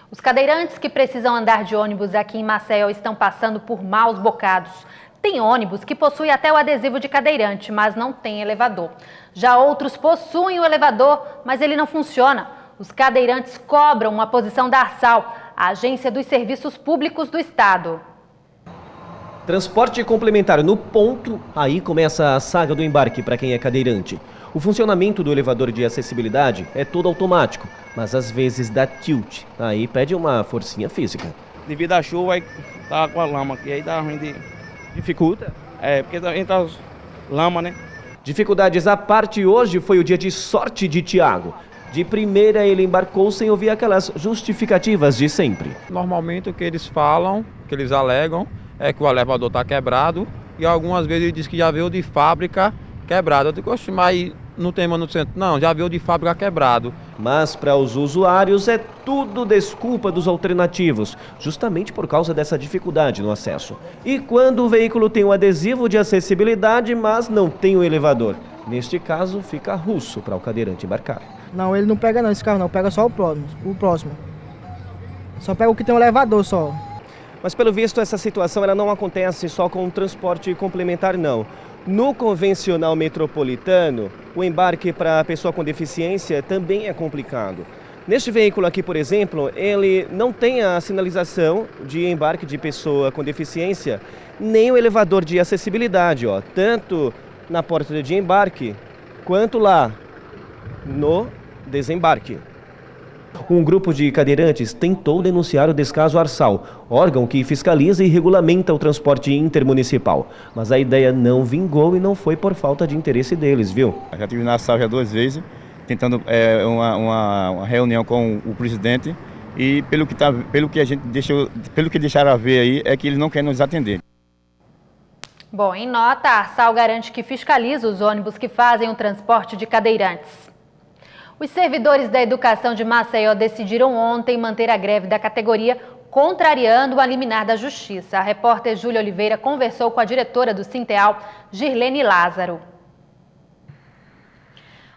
Os cadeirantes que precisam andar de ônibus aqui em Maceió estão passando por maus bocados. Tem ônibus que possui até o adesivo de cadeirante, mas não tem elevador. Já outros possuem o elevador, mas ele não funciona. Os cadeirantes cobram uma posição da Arsal, a Agência dos Serviços Públicos do Estado. Transporte complementar no ponto, aí começa a saga do embarque para quem é cadeirante. O funcionamento do elevador de acessibilidade é todo automático, mas às vezes dá tilt, aí pede uma forcinha física. Devido à chuva, aí tá com a lama aqui, aí dá ruim de... Dificulta? É, porque entra as lama, né? Dificuldades à parte, hoje foi o dia de sorte de Tiago. De primeira ele embarcou sem ouvir aquelas justificativas de sempre. Normalmente o que eles falam, que eles alegam, é que o elevador está quebrado e algumas vezes ele diz que já veio de fábrica quebrado. Eu digo, oxe, mas não tem manutenção? Não, já veio de fábrica quebrado. Mas para os usuários é tudo desculpa dos alternativos, justamente por causa dessa dificuldade no acesso. E quando o veículo tem um adesivo de acessibilidade, mas não tem o elevador? Neste caso, fica russo para o cadeirante embarcar. Não, ele não pega não, esse carro não, pega só o próximo. Só pega o que tem um elevador só. Mas pelo visto essa situação ela não acontece só com o transporte complementar não. No convencional metropolitano, o embarque para pessoa com deficiência também é complicado. Neste veículo aqui, por exemplo, ele não tem a sinalização de embarque de pessoa com deficiência, nem o elevador de acessibilidade, ó, tanto na porta de embarque quanto lá no desembarque. Um grupo de cadeirantes tentou denunciar o descaso Arsal, órgão que fiscaliza e regulamenta o transporte intermunicipal. Mas a ideia não vingou e não foi por falta de interesse deles, viu? Já estive na Arsal já 2 vezes, tentando uma reunião com o presidente e pelo que deixaram a ver aí é que eles não querem nos atender. Bom, em nota, a Arsal garante que fiscaliza os ônibus que fazem o transporte de cadeirantes. Os servidores da educação de Maceió decidiram ontem manter a greve da categoria, contrariando o liminar da Justiça. A repórter Júlia Oliveira conversou com a diretora do Sinteal, Girlene Lázaro.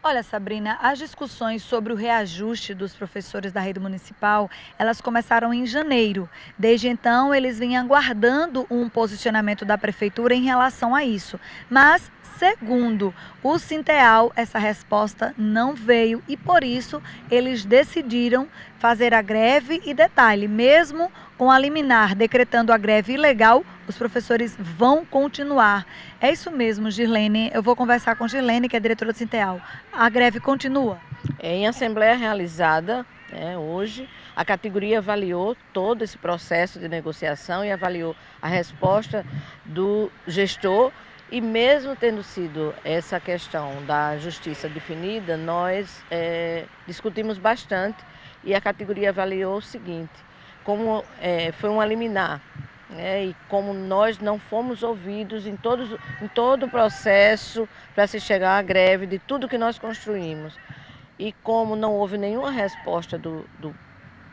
Olha, Sabrina, as discussões sobre o reajuste dos professores da rede municipal, elas começaram em janeiro. Desde então, eles vinham aguardando um posicionamento da prefeitura em relação a isso. Mas, segundo o Sinteal, essa resposta não veio e, por isso, eles decidiram fazer a greve e, detalhe, mesmo com a liminar decretando a greve ilegal, os professores vão continuar. É isso mesmo, Girlene. Eu vou conversar com Girlene, que é diretora do Sinteal. A greve continua? Em assembleia realizada hoje, a categoria avaliou todo esse processo de negociação e avaliou a resposta do gestor. E mesmo tendo sido essa questão da justiça definida, nós discutimos bastante e a categoria avaliou o seguinte, como foi uma liminar, e como nós não fomos ouvidos em todo o processo para se chegar à greve de tudo que nós construímos. E como não houve nenhuma resposta do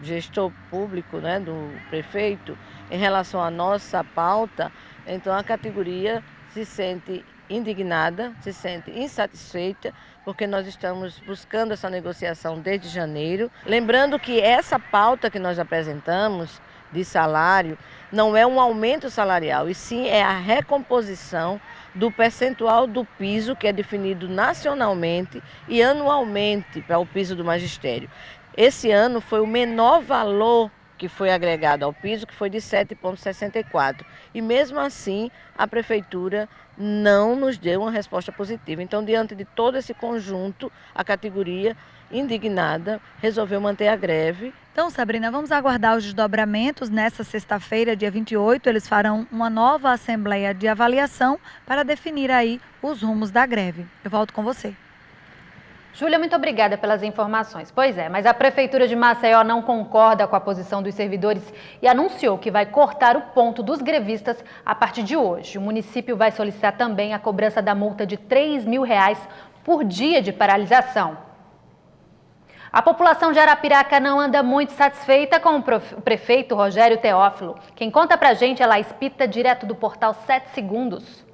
gestor público, do prefeito, em relação à nossa pauta, então a categoria se sente indignada, se sente insatisfeita, porque nós estamos buscando essa negociação desde janeiro. Lembrando que essa pauta que nós apresentamos de salário não é um aumento salarial, e sim é a recomposição do percentual do piso que é definido nacionalmente e anualmente para o piso do magistério. Esse ano foi o menor valor que foi agregado ao piso, que foi de 7,64. E mesmo assim, a prefeitura não nos deu uma resposta positiva. Então, diante de todo esse conjunto, a categoria, indignada, resolveu manter a greve. Então, Sabrina, vamos aguardar os desdobramentos. Nessa sexta-feira, dia 28, eles farão uma nova assembleia de avaliação para definir aí os rumos da greve. Eu volto com você. Júlia, muito obrigada pelas informações. Pois é, mas a Prefeitura de Maceió não concorda com a posição dos servidores e anunciou que vai cortar o ponto dos grevistas a partir de hoje. O município vai solicitar também a cobrança da multa de R$3.000 por dia de paralisação. A população de Arapiraca não anda muito satisfeita com o prefeito Rogério Teófilo. Quem conta pra gente é Laís Pita, direto do portal 7 Segundos.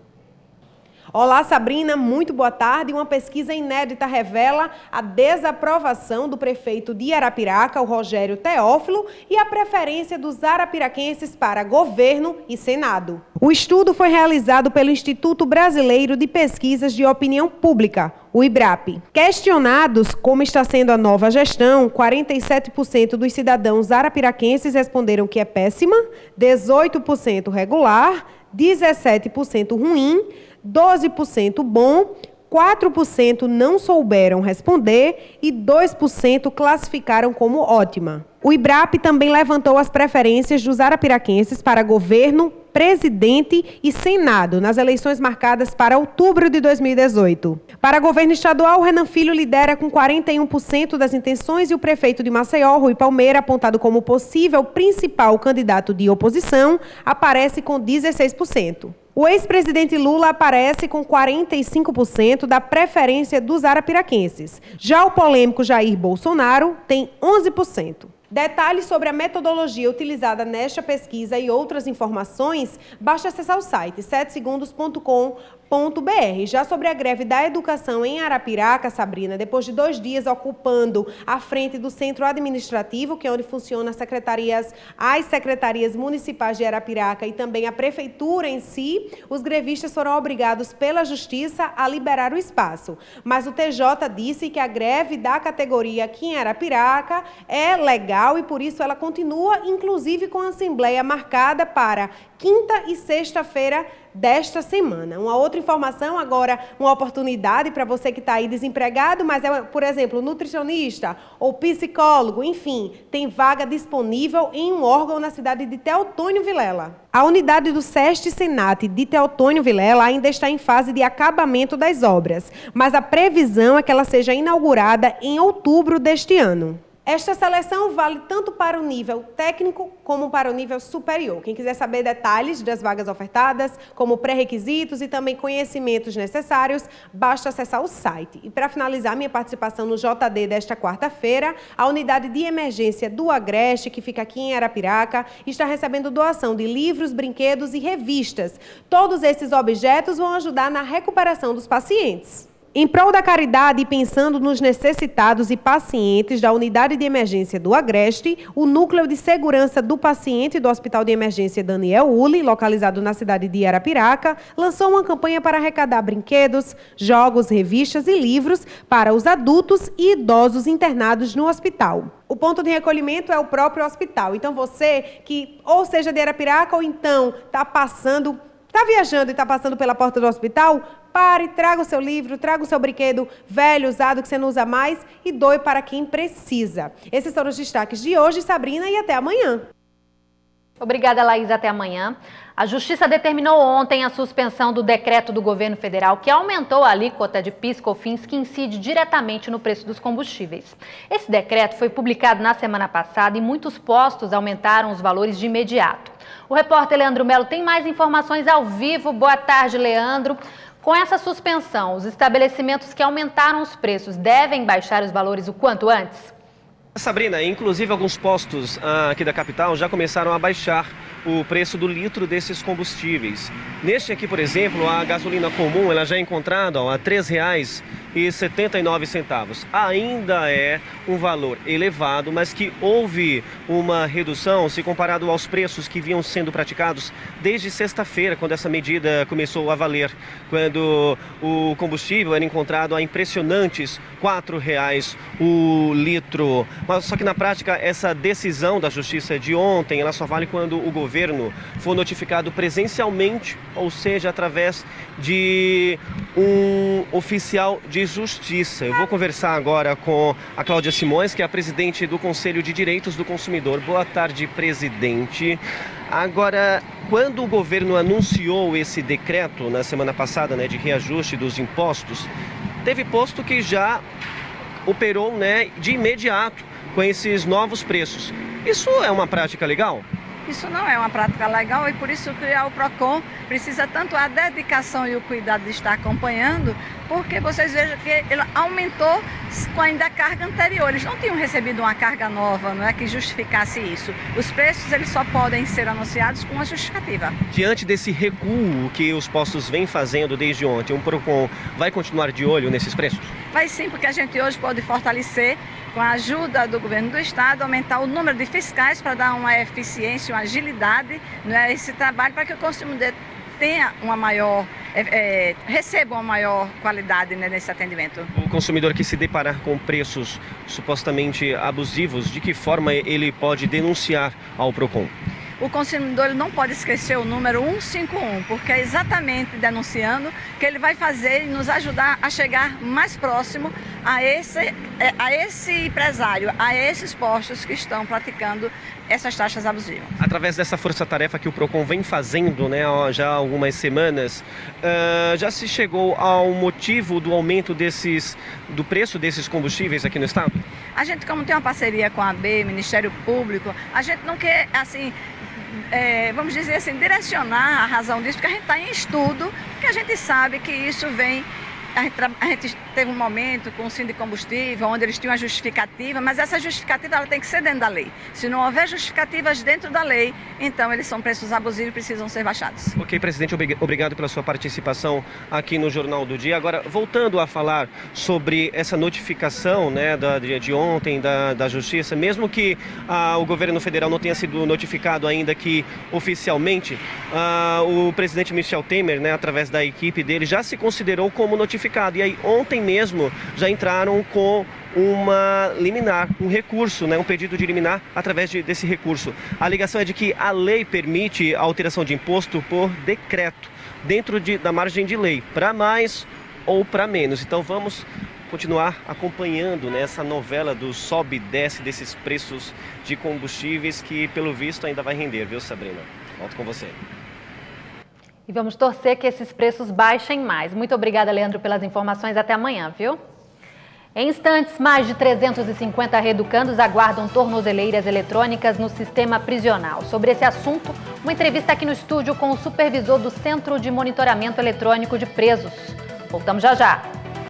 Olá, Sabrina, muito boa tarde. Uma pesquisa inédita revela a desaprovação do prefeito de Arapiraca, o Rogério Teófilo, e a preferência dos arapiraquenses para governo e Senado. O estudo foi realizado pelo Instituto Brasileiro de Pesquisas de Opinião Pública, o IBRAP. Questionados como está sendo a nova gestão, 47% dos cidadãos arapiraquenses responderam que é péssima, 18% regular, 17% ruim, 12% bom, 4% não souberam responder e 2% classificaram como ótima. O IBRAP também levantou as preferências dos arapiraquenses para governo, presidente e Senado nas eleições marcadas para outubro de 2018. Para governo estadual, Renan Filho lidera com 41% das intenções e o prefeito de Maceió, Rui Palmeira, apontado como possível principal candidato de oposição, aparece com 16%. O ex-presidente Lula aparece com 45% da preferência dos arapiraquenses. Já o polêmico Jair Bolsonaro tem 11%. Detalhes sobre a metodologia utilizada nesta pesquisa e outras informações, basta acessar o site 7segundos.com.br. Já sobre a greve da educação em Arapiraca, Sabrina, depois de 2 dias ocupando a frente do centro administrativo, que é onde funcionam as secretarias municipais de Arapiraca e também a prefeitura em si, os grevistas foram obrigados pela justiça a liberar o espaço. Mas o TJ disse que a greve da categoria aqui em Arapiraca é legal e por isso ela continua, inclusive com a assembleia marcada para quinta e sexta-feira desta semana. Uma outra informação agora, uma oportunidade para você que está aí desempregado, mas é, por exemplo, nutricionista ou psicólogo, enfim, tem vaga disponível em um órgão na cidade de Teotônio Vilela. A unidade do SEST Senat de Teotônio Vilela ainda está em fase de acabamento das obras, mas a previsão é que ela seja inaugurada em outubro deste ano. Esta seleção vale tanto para o nível técnico como para o nível superior. Quem quiser saber detalhes das vagas ofertadas, como pré-requisitos e também conhecimentos necessários, basta acessar o site. E para finalizar minha participação no JD desta quarta-feira, a unidade de emergência do Agreste, que fica aqui em Arapiraca, está recebendo doação de livros, brinquedos e revistas. Todos esses objetos vão ajudar na recuperação dos pacientes. Em prol da caridade e pensando nos necessitados e pacientes da unidade de emergência do Agreste, o Núcleo de Segurança do Paciente do Hospital de Emergência Daniel Uli, localizado na cidade de Arapiraca, lançou uma campanha para arrecadar brinquedos, jogos, revistas e livros para os adultos e idosos internados no hospital. O ponto de recolhimento é o próprio hospital. Então você que ou seja de Arapiraca ou então está viajando e está passando pela porta do hospital, pare, traga o seu livro, traga o seu brinquedo velho, usado, que você não usa mais e doe para quem precisa. Esses foram os destaques de hoje, Sabrina, e até amanhã. Obrigada, Laís. Até amanhã. A Justiça determinou ontem a suspensão do decreto do governo federal que aumentou a alíquota de PIS/COFINS que incide diretamente no preço dos combustíveis. Esse decreto foi publicado na semana passada e muitos postos aumentaram os valores de imediato. O repórter Leandro Melo tem mais informações ao vivo. Boa tarde, Leandro. Com essa suspensão, os estabelecimentos que aumentaram os preços devem baixar os valores o quanto antes? Sabrina, inclusive alguns postos aqui da capital já começaram a baixar o preço do litro desses combustíveis. Neste aqui, por exemplo, a gasolina comum ela já é encontrada a R$ 3,79. Ainda é um valor elevado, mas que houve uma redução se comparado aos preços que vinham sendo praticados desde sexta-feira, quando essa medida começou a valer, quando o combustível era encontrado a impressionantes R$ 4,00 o litro. Mas só que na prática essa decisão da Justiça de ontem, ela só vale quando o governo for notificado presencialmente, ou seja, através de um oficial de justiça. Eu vou conversar agora com a Cláudia Simões, que é a presidente do Conselho de Direitos do Consumidor. Boa tarde, presidente. Agora, quando o governo anunciou esse decreto na semana passada, de reajuste dos impostos, teve posto que já operou, de imediato com esses novos preços. Isso é uma prática legal? Isso não é uma prática legal e por isso criar o PROCON precisa tanto a dedicação e o cuidado de estar acompanhando, porque vocês vejam que ele aumentou com ainda a carga anterior. Eles não tinham recebido uma carga nova, não é, que justificasse isso. Os preços eles só podem ser anunciados com uma justificativa. Diante desse recuo que os postos vêm fazendo desde ontem, o PROCON vai continuar de olho nesses preços? Vai sim, porque a gente hoje pode fortalecer, com a ajuda do governo do estado, aumentar o número de fiscais para dar uma eficiência, uma agilidade, né, esse trabalho para que o consumidor tenha uma maior, receba uma maior qualidade, né, nesse atendimento. O consumidor que se deparar com preços supostamente abusivos, de que forma ele pode denunciar ao PROCON? O consumidor ele não pode esquecer o número 151, porque é exatamente denunciando que ele vai fazer e nos ajudar a chegar mais próximo a esse empresário, a esses postos que estão praticando essas taxas abusivas. Através dessa força-tarefa que o PROCON vem fazendo, né, já há algumas semanas, já se chegou ao motivo do aumento do preço desses combustíveis aqui no estado? A gente, como tem uma parceria com a AB, Ministério Público, a gente não quer, assim, vamos dizer assim, direcionar a razão disso, porque a gente está em estudo, porque a gente sabe que isso vem. A gente teve um momento com o Síndico de Combustível, onde eles tinham uma justificativa, mas essa justificativa ela tem que ser dentro da lei. Se não houver justificativas dentro da lei, então eles são preços abusivos e precisam ser baixados. Ok, presidente, obrigado pela sua participação aqui no Jornal do Dia. Agora, voltando a falar sobre essa notificação, né, de ontem da Justiça, mesmo que o governo federal não tenha sido notificado ainda que oficialmente, o presidente Michel Temer, né, através da equipe dele, já se considerou como notificado. E aí, ontem mesmo, já entraram com uma liminar, um recurso, né, um pedido de liminar através desse recurso. A alegação é de que a lei permite a alteração de imposto por decreto, dentro da margem de lei, para mais ou para menos. Então vamos continuar acompanhando, né, essa novela do sobe e desce desses preços de combustíveis que, pelo visto, ainda vai render, viu, Sabrina? Volto com você. E vamos torcer que esses preços baixem mais. Muito obrigada, Leandro, pelas informações. Até amanhã, viu? Em instantes, mais de 350 reeducandos aguardam tornozeleiras eletrônicas no sistema prisional. Sobre esse assunto, uma entrevista aqui no estúdio com o supervisor do Centro de Monitoramento Eletrônico de Presos. Voltamos já já.